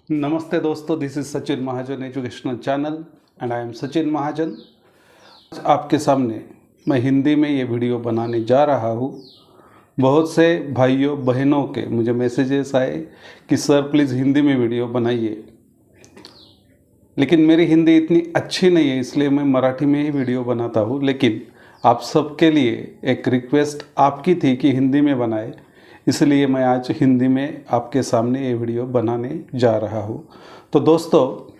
नमस्ते दोस्तों, this is Sachin Mahajan educational channel and I am Sachin Mahajan. आपके सामने मैं हिंदी में ये वीडियो बनाने जा रहा हूँ। बहुत से भाइयों बहनों के मुझे मैसेजेस आए कि सर प्लीज़ हिंदी में वीडियो बनाइए, लेकिन मेरी हिंदी इतनी अच्छी नहीं है, इसलिए मैं मराठी में ही वीडियो बनाता हूँ। लेकिन आप सबके लिए एक रिक्वेस्ट आपकी थी कि हिंदी में बनाए, इसलिए मैं आज हिंदी में आपके सामने ये वीडियो बनाने जा रहा हूँ। तो दोस्तों,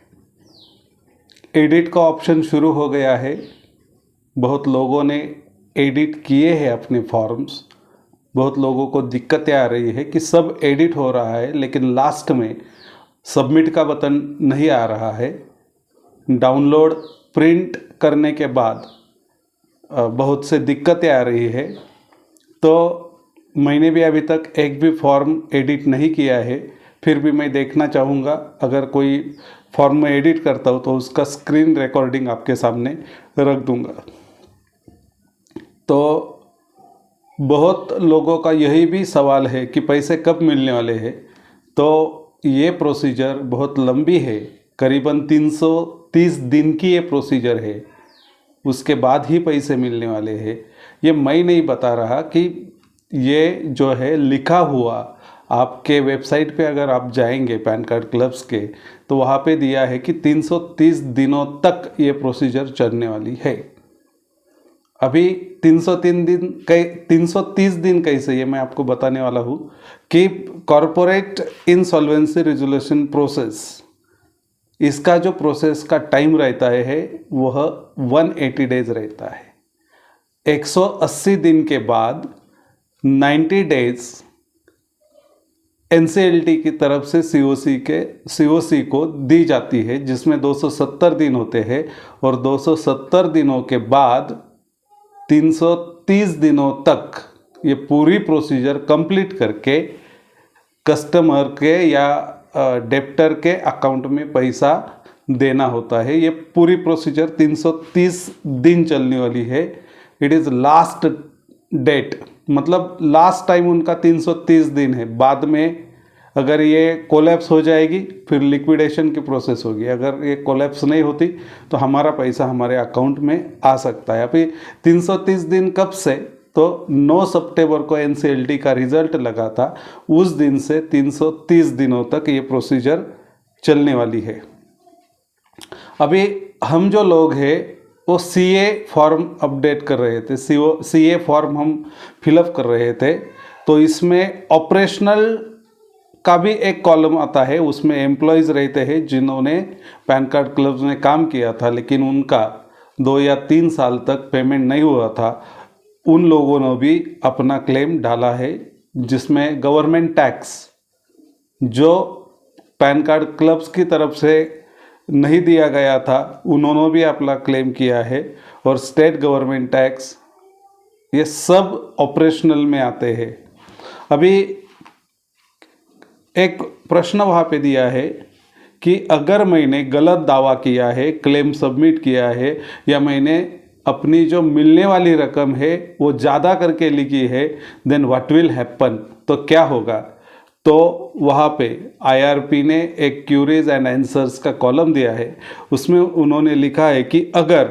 एडिट का ऑप्शन शुरू हो गया है। बहुत लोगों ने एडिट किए हैं अपने फॉर्म्स। बहुत लोगों को दिक्कतें आ रही है कि सब एडिट हो रहा है, लेकिन लास्ट में सबमिट का बटन नहीं आ रहा है। डाउनलोड प्रिंट करने के बाद बहुत से दिक्कतें आ रही है। तो मैंने भी अभी तक एक भी फॉर्म एडिट नहीं किया है, फिर भी मैं देखना चाहूँगा। अगर कोई फॉर्म में एडिट करता हूँ तो उसका स्क्रीन रिकॉर्डिंग आपके सामने रख दूँगा। तो बहुत लोगों का यही भी सवाल है कि पैसे कब मिलने वाले हैं। तो ये प्रोसीजर बहुत लंबी है, करीबन 330 दिन की ये प्रोसीजर है। उसके बाद ही पैसे मिलने वाले हैं। ये मैं नहीं बता रहा कि ये जो है लिखा हुआ आपके वेबसाइट पे अगर आप जाएंगे पैन कार्ड क्लब्स के, तो वहाँ पे दिया है कि 330 दिनों तक ये प्रोसीजर चलने वाली है। अभी 330 दिन कैसे, ये मैं आपको बताने वाला हूँ कि कॉरपोरेट इंसॉल्वेंसी रिजोल्यूशन प्रोसेस, इसका जो प्रोसेस का टाइम रहता है वह 180 डेज रहता है। 180 दिन के बाद 90 डेज एनसीएलटी की तरफ से सीओसी को दी जाती है, जिसमें 270 दिन होते हैं। और 270 दिनों के बाद 330 दिनों तक ये पूरी प्रोसीजर कंप्लीट करके कस्टमर के या डेप्टर के अकाउंट में पैसा देना होता है। ये पूरी प्रोसीजर 330 दिन चलने वाली है। इट इज़ लास्ट डेट, मतलब लास्ट टाइम उनका 330 दिन है। बाद में अगर ये कोलैप्स हो जाएगी फिर लिक्विडेशन की प्रोसेस होगी। अगर ये कोलैप्स नहीं होती तो हमारा पैसा हमारे अकाउंट में आ सकता है। अभी 330 दिन कब से, तो 9 सितंबर को एनसीएलटी का रिजल्ट लगा था, उस दिन से 330 दिनों तक ये प्रोसीजर चलने वाली है। अभी हम जो लोग हैं वो सीए फॉर्म अपडेट कर रहे थे, सीए फॉर्म हम फिलअप कर रहे थे। तो इसमें ऑपरेशनल का भी एक कॉलम आता है, उसमें एम्प्लॉयज़ रहते हैं जिन्होंने पैन कार्ड क्लब्स में काम किया था, लेकिन उनका 2 या 3 साल तक पेमेंट नहीं हुआ था। उन लोगों ने भी अपना क्लेम डाला है, जिसमें गवर्नमेंट टैक्स जो पैन कार्ड क्लब्स की तरफ से नहीं दिया गया था, उन्होंने भी अपना क्लेम किया है। और स्टेट गवर्नमेंट टैक्स, ये सब ऑपरेशनल में आते हैं। अभी एक प्रश्न वहाँ पे दिया है कि अगर मैंने गलत दावा किया है, क्लेम सबमिट किया है, या मैंने अपनी जो मिलने वाली रकम है वो ज़्यादा करके लिखी है, देन व्हाट विल हैपन, तो क्या होगा। तो वहाँ पे आईआरपी ने एक क्यूरीज एंड आंसर्स का कॉलम दिया है। उसमें उन्होंने लिखा है कि अगर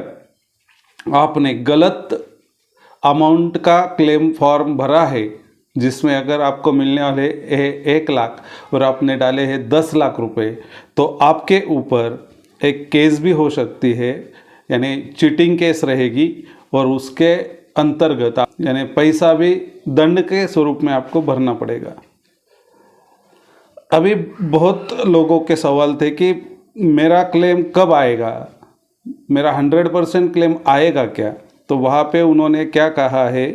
आपने गलत अमाउंट का क्लेम फॉर्म भरा है, जिसमें अगर आपको मिलने वाले 1 लाख और आपने डाले हैं 10 लाख रुपए, तो आपके ऊपर एक केस भी हो सकती है, यानी चीटिंग केस रहेगी। और उसके अंतर्गत यानी पैसा भी दंड के स्वरूप में आपको भरना पड़ेगा। अभी बहुत लोगों के सवाल थे कि मेरा क्लेम कब आएगा, मेरा 100% क्लेम आएगा क्या। तो वहाँ पे उन्होंने क्या कहा है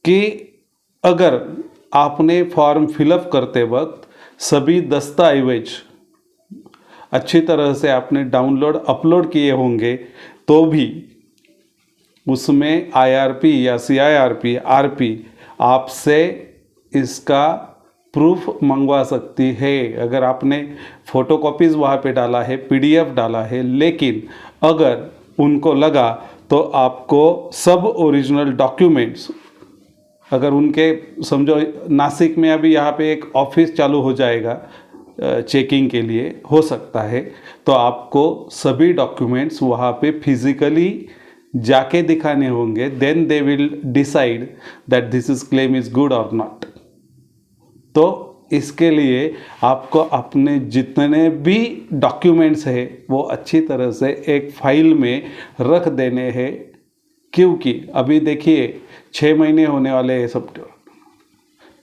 कि अगर आपने फॉर्म फिलअप करते वक्त सभी दस्तावेज अच्छी तरह से आपने डाउनलोड अपलोड किए होंगे, तो भी उसमें आईआरपी या सीआईआरपी आरपी आपसे इसका प्रूफ मंगवा सकती है। अगर आपने फ़ोटोकॉपीज़ वहाँ पे डाला है, पीडीएफ डाला है, लेकिन अगर उनको लगा तो आपको सब ओरिजिनल डॉक्यूमेंट्स, अगर उनके समझो नासिक में अभी यहाँ पे एक ऑफिस चालू हो जाएगा चेकिंग के लिए हो सकता है। तो आपको सभी डॉक्यूमेंट्स वहाँ पे फिजिकली जाके दिखाने होंगे, then they will decide that this is claim is good और नॉट। तो इसके लिए आपको अपने जितने भी डॉक्यूमेंट्स है वो अच्छी तरह से एक फाइल में रख देने हैं, क्योंकि अभी देखिए 6 महीने होने वाले हैं, सब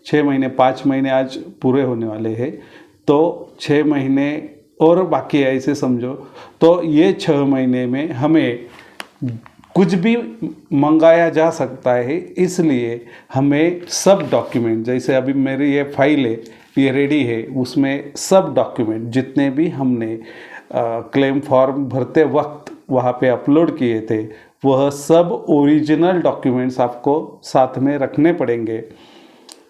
6 महीने 5 महीने आज पूरे होने वाले हैं, तो 6 महीने और बाकी है ऐसे समझो। तो ये 6 महीने में हमें कुछ भी मंगाया जा सकता है, इसलिए हमें सब डॉक्यूमेंट, जैसे अभी मेरी ये फाइल है ये रेडी है, उसमें सब डॉक्यूमेंट जितने भी हमने क्लेम फॉर्म भरते वक्त वहाँ पे अपलोड किए थे वह सब ओरिजिनल डॉक्यूमेंट्स आपको साथ में रखने पड़ेंगे।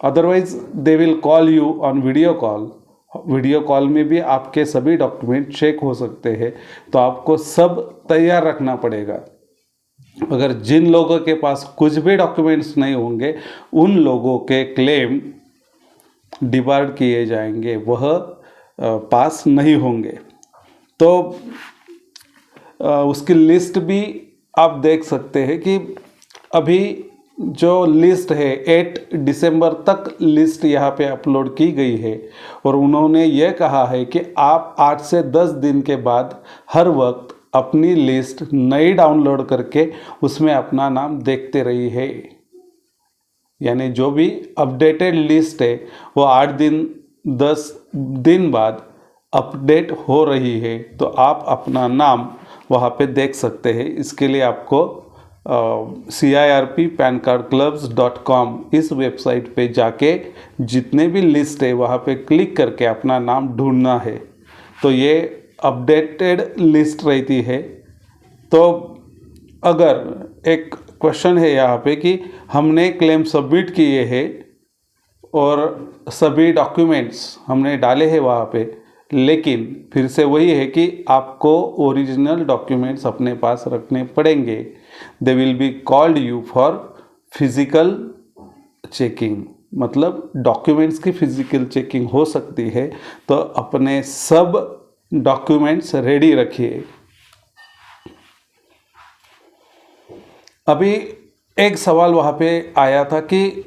Otherwise they will call you on video call. Video call में भी आपके सभी डॉक्यूमेंट चेक हो सकते हैं, तो आपको सब तैयार रखना पड़ेगा। अगर जिन लोगों के पास कुछ भी डॉक्यूमेंट्स नहीं होंगे उन लोगों के क्लेम डिबार्ड किए जाएंगे, वह पास नहीं होंगे। तो उसकी लिस्ट भी आप देख सकते हैं कि अभी जो लिस्ट है 8 दिसंबर तक लिस्ट यहाँ पे अपलोड की गई है, और उन्होंने ये कहा है कि आप 8 से 10 दिन के बाद हर वक्त अपनी लिस्ट नई डाउनलोड करके उसमें अपना नाम देखते रही है। यानी जो भी अपडेटेड लिस्ट है वो 8 दिन 10 दिन बाद अपडेट हो रही है, तो आप अपना नाम वहाँ पे देख सकते हैं। इसके लिए आपको CIRPPANCardClubs.com इस वेबसाइट पे जाके जितने भी लिस्ट है वहाँ पे क्लिक करके अपना नाम ढूंढना है। तो ये अपडेटेड लिस्ट रहती है। तो अगर एक क्वेश्चन है यहाँ पे कि हमने क्लेम सबमिट किए हैं और सभी डॉक्यूमेंट्स हमने डाले हैं वहाँ पे, लेकिन फिर से वही है कि आपको ओरिजिनल डॉक्यूमेंट्स अपने पास रखने पड़ेंगे। They will be called you for physical checking, मतलब डॉक्यूमेंट्स की फिजिकल चेकिंग हो सकती है। तो अपने सब डॉक्यूमेंट्स रेडी रखिए। अभी एक सवाल वहाँ पे आया था कि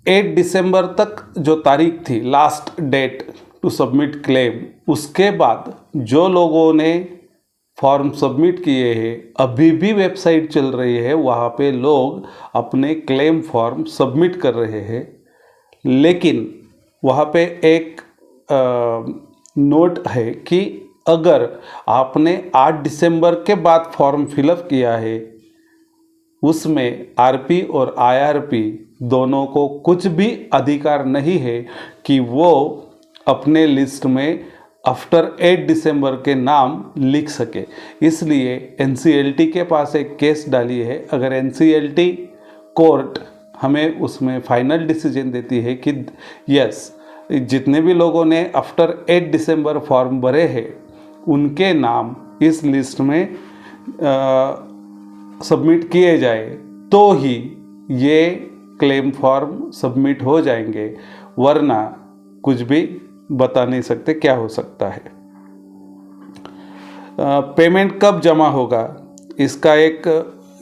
8 दिसंबर तक जो तारीख थी, last date to submit claim, उसके बाद जो लोगों ने फॉर्म सबमिट किए हैं अभी भी वेबसाइट चल रही है, वहाँ पे लोग अपने क्लेम फॉर्म सबमिट कर रहे हैं। लेकिन वहाँ पे एक नोट है कि अगर आपने 8 दिसंबर के बाद फॉर्म फिलअप किया है, उसमें आरपी और आईआरपी दोनों को कुछ भी अधिकार नहीं है कि वो अपने लिस्ट में आफ्टर 8 दिसंबर के नाम लिख सके। इसलिए एनसीएलटी के पास एक केस डाली है। अगर एनसीएलटी कोर्ट हमें उसमें फाइनल डिसीजन देती है कि यस, जितने भी लोगों ने आफ्टर 8 दिसंबर फॉर्म भरे हैं उनके नाम इस लिस्ट में सबमिट किए जाए, तो ही ये क्लेम फॉर्म सबमिट हो जाएंगे, वरना कुछ भी बता नहीं सकते क्या हो सकता है। पेमेंट कब जमा होगा इसका एक,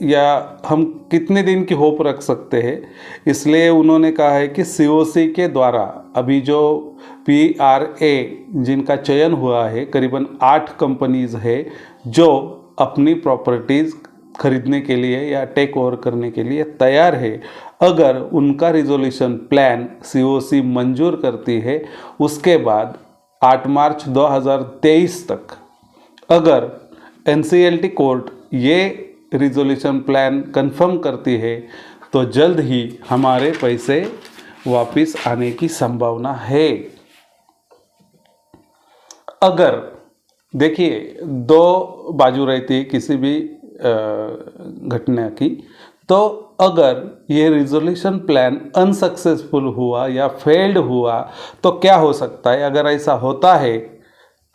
या हम कितने दिन की होप रख सकते हैं, इसलिए उन्होंने कहा है कि सीओसी के द्वारा अभी जो PRA जिनका चयन हुआ है, करीबन 8 कंपनीज है जो अपनी प्रॉपर्टीज़ खरीदने के लिए या टेक ओवर करने के लिए तैयार है। अगर उनका रिजोल्यूशन प्लान COC मंजूर करती है, उसके बाद 8 मार्च 2023 तक अगर NCLT कोर्ट ये रिजोल्यूशन प्लान कंफर्म करती है तो जल्द ही हमारे पैसे वापस आने की संभावना है। अगर देखिए 2 बाजू रहती है किसी भी घटना की, तो अगर ये रिजोल्यूशन प्लान अनसक्सेसफुल हुआ या फेल्ड हुआ तो क्या हो सकता है। अगर ऐसा होता है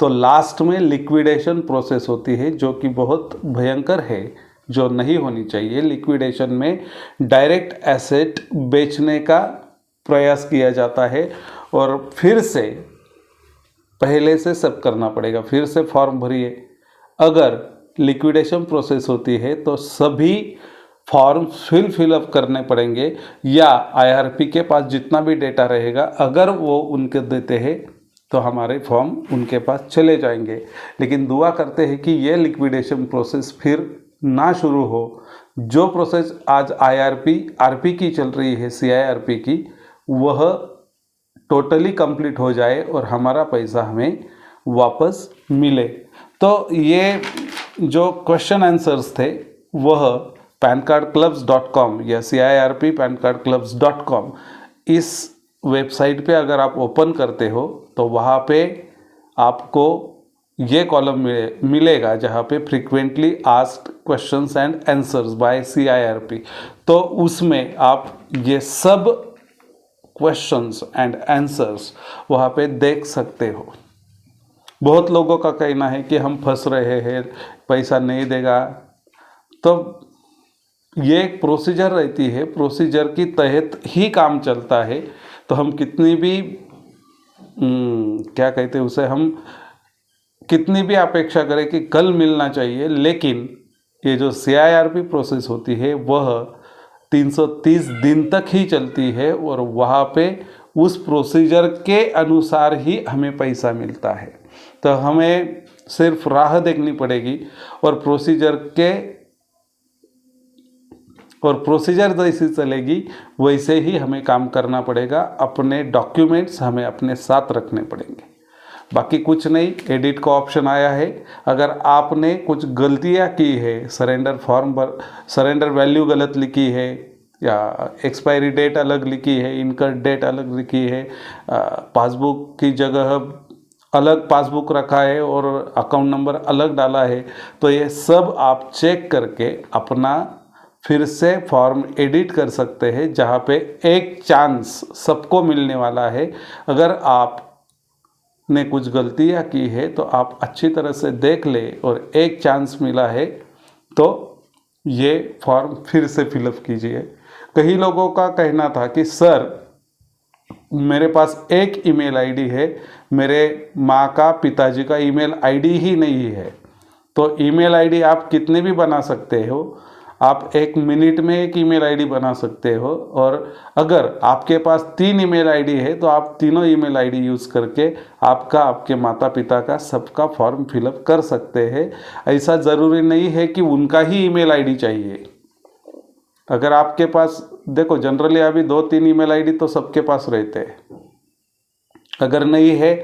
तो लास्ट में लिक्विडेशन प्रोसेस होती है, जो कि बहुत भयंकर है, जो नहीं होनी चाहिए। लिक्विडेशन में डायरेक्ट एसेट बेचने का प्रयास किया जाता है और फिर से पहले से सब करना पड़ेगा, फिर से फॉर्म भरिए। अगर लिक्विडेशन प्रोसेस होती है तो सभी फॉर्म फिलअप करने पड़ेंगे, या आईआरपी के पास जितना भी डेटा रहेगा अगर वो उनके देते हैं तो हमारे फॉर्म उनके पास चले जाएंगे। लेकिन दुआ करते हैं कि ये लिक्विडेशन प्रोसेस फिर ना शुरू हो। जो प्रोसेस आज आरपी की चल रही है, सीआईआरपी की, वह टोटली कंप्लीट हो जाए और हमारा पैसा हमें वापस मिले। तो ये जो क्वेश्चन आंसर्स थे वह pancardclubs.com या CIRPpancardclubs.com इस वेबसाइट पे अगर आप ओपन करते हो तो वहाँ पे आपको ये कॉलम मिलेगा जहाँ पे frequently asked questions and answers by CIRP। तो उसमें आप ये सब क्वेश्चंस एंड आंसर्स वहाँ पे देख सकते हो। बहुत लोगों का कहना है कि हम फंस रहे हैं, पैसा नहीं देगा। तो ये एक प्रोसीजर रहती है, प्रोसीजर की तहत ही काम चलता है। तो हम कितनी भी क्या कहते हैं उसे, हम कितनी भी अपेक्षा करें कि कल मिलना चाहिए, लेकिन ये जो CIRP प्रोसेस होती है वह 330 दिन तक ही चलती है और वहाँ पे उस प्रोसीजर के अनुसार ही हमें पैसा मिलता है। तो हमें सिर्फ राह देखनी पड़ेगी और प्रोसीजर जैसी चलेगी वैसे ही हमें काम करना पड़ेगा। अपने डॉक्यूमेंट्स हमें अपने साथ रखने पड़ेंगे, बाकी कुछ नहीं। एडिट का ऑप्शन आया है। अगर आपने कुछ गलतियां की है, सरेंडर वैल्यू गलत लिखी है या एक्सपायरी डेट अलग लिखी है, इनकम डेट अलग लिखी है, पासबुक की जगह अलग पासबुक रखा है और अकाउंट नंबर अलग डाला है, तो ये सब आप चेक करके अपना फिर से फॉर्म एडिट कर सकते हैं, जहाँ पे एक चांस सबको मिलने वाला है। अगर आपने कुछ गलतियाँ की है तो आप अच्छी तरह से देख ले और एक चांस मिला है तो ये फॉर्म फिर से फिलअप कीजिए। कई लोगों का कहना था कि सर मेरे पास एक ईमेल आईडी है, मेरे माँ का पिताजी का ईमेल आईडी ही नहीं है। तो ईमेल आईडी आप कितने भी बना सकते हो, आप 1 मिनट में एक ईमेल आईडी बना सकते हो। और अगर आपके पास 3 ईमेल आईडी है तो आप तीनों ईमेल आईडी यूज़ करके आपके माता पिता का सबका फॉर्म फिलअप कर सकते हैं। ऐसा ज़रूरी नहीं है कि उनका ही ईमेल आईडी चाहिए। अगर आपके पास, देखो जनरली अभी 2-3 ईमेल आईडी तो सबके पास रहते हैं। अगर नहीं है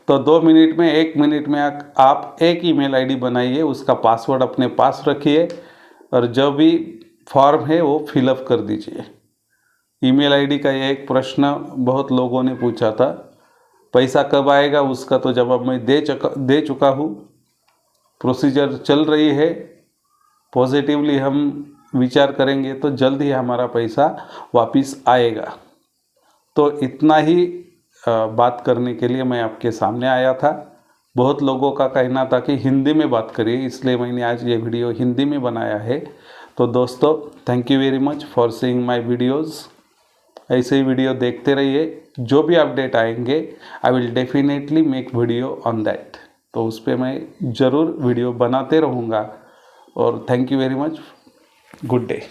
तो 2 मिनट में 1 मिनट में आप एक ईमेल आईडी बनाइए, उसका पासवर्ड अपने पास रखिए और जो भी फॉर्म है वो फिलअप कर दीजिए। ईमेल आईडी का ये एक प्रश्न बहुत लोगों ने पूछा था, पैसा कब आएगा उसका तो जवाब मैं दे चुका हूँ। प्रोसीजर चल रही है, पॉजिटिवली हम विचार करेंगे तो जल्द ही हमारा पैसा वापस आएगा। तो इतना ही बात करने के लिए मैं आपके सामने आया था। बहुत लोगों का कहना था कि हिंदी में बात करिए, इसलिए मैंने आज ये वीडियो हिंदी में बनाया है। तो दोस्तों, thank you very much for seeing my videos. ऐसे ही वीडियो देखते रहिए, जो भी अपडेट आएंगे I will definitely make video on that. तो उस पर मैं ज़रूर वीडियो बनाते रहूँगा। और thank you very much, good day.